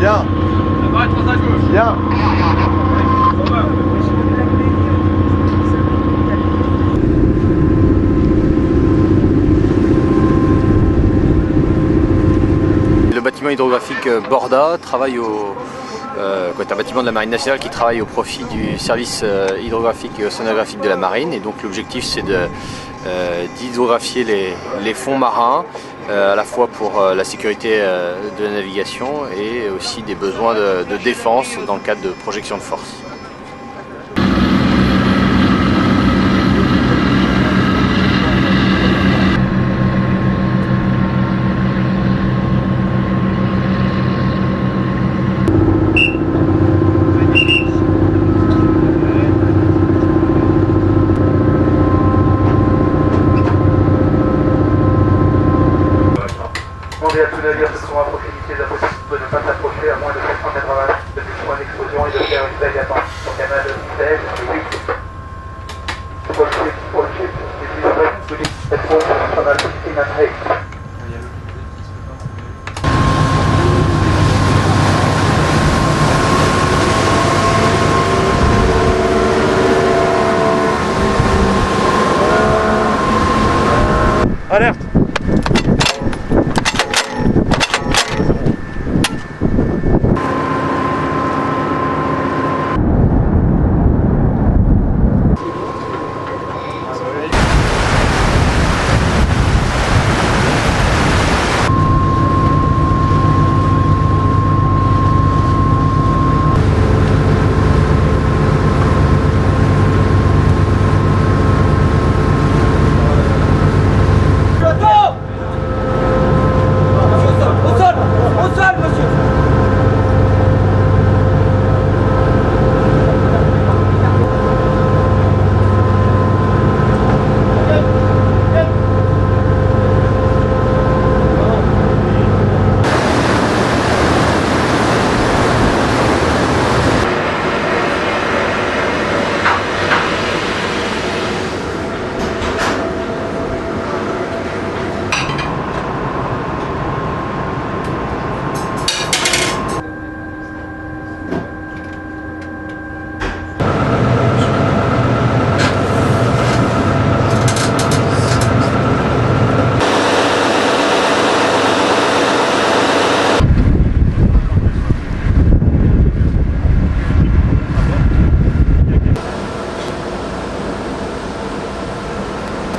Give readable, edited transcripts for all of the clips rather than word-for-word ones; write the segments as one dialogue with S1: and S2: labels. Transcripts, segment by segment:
S1: Bien.
S2: À droite, 3 à gauche.
S1: Bien.
S3: Le bâtiment hydrographique Borda travaille est un bâtiment de la Marine nationale qui travaille au profit du service hydrographique et océanographique de la Marine. Et donc l'objectif c'est d'hydrographier les fonds marins, à la fois pour la sécurité de la navigation et aussi des besoins de défense dans le cadre de projection de force.
S4: Demandez à tous les navires se trouvant à proximité de la possibilité de ne pas s'approcher à moins de 480 depuis le point d'explosion et de faire une veille attente au canal 16 et 8. Pour le chip, it is the force of canal 16 and 8.
S1: Alerte.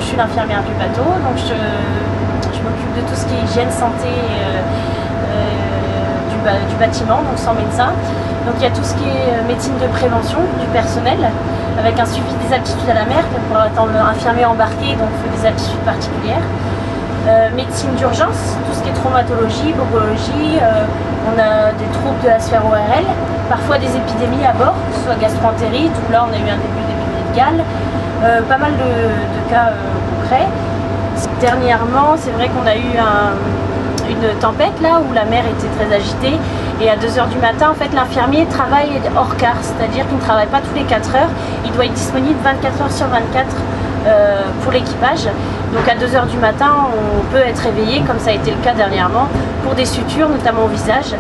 S5: Je suis l'infirmière du bateau, donc je m'occupe de tout ce qui est hygiène, santé du bâtiment, donc sans médecin. Donc il y a tout ce qui est médecine de prévention du personnel, avec un suivi des aptitudes à la mer, pour étant infirmier embarqué, donc il faut des aptitudes particulières. Médecine d'urgence, tout ce qui est traumatologie, bobologie, on a des troubles de la sphère ORL, parfois des épidémies à bord, que ce soit gastroentérite, ou là on a eu un début d'épidémie de Galles, pas mal de cas concrets. Dernièrement, c'est vrai qu'on a eu une tempête là où la mer était très agitée et à 2 h du matin, en fait, l'infirmier travaille hors quart, c'est-à-dire qu'il ne travaille pas tous les 4 heures, il doit être disponible 24 heures sur 24 pour l'équipage. Donc à 2 h du matin, on peut être réveillé, comme ça a été le cas dernièrement, pour des sutures, notamment au visage,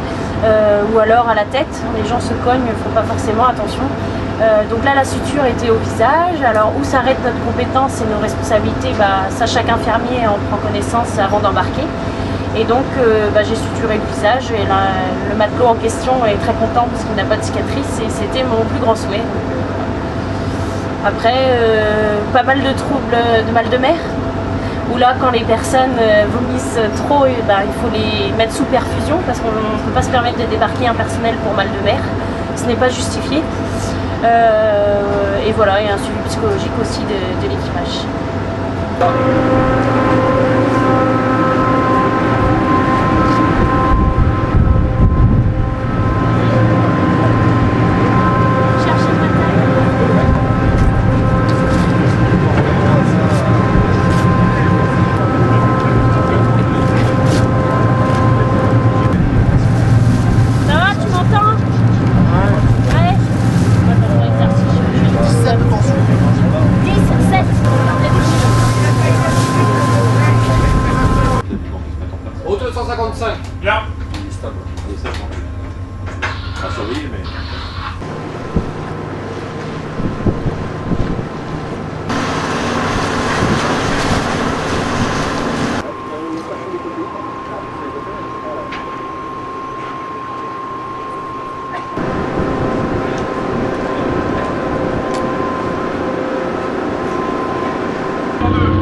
S5: ou alors à la tête. Les gens se cognent, ne font pas forcément attention. Donc là, la suture était au visage. Alors où s'arrête notre compétence et nos responsabilités, ça chaque infirmier en prend connaissance avant d'embarquer. Et donc j'ai suturé le visage et le matelot en question est très content parce qu'il n'a pas de cicatrice et c'était mon plus grand souhait. Après, pas mal de troubles de mal de mer, où là quand les personnes vomissent trop, il faut les mettre sous perfusion parce qu'on ne peut pas se permettre de débarquer un personnel pour mal de mer, ce n'est pas justifié. Et voilà, et un suivi psychologique aussi de l'équipage.
S2: Bien.
S1: surveiller, mais...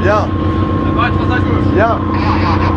S2: Bien. La barre est trop à gauche.
S1: Bien.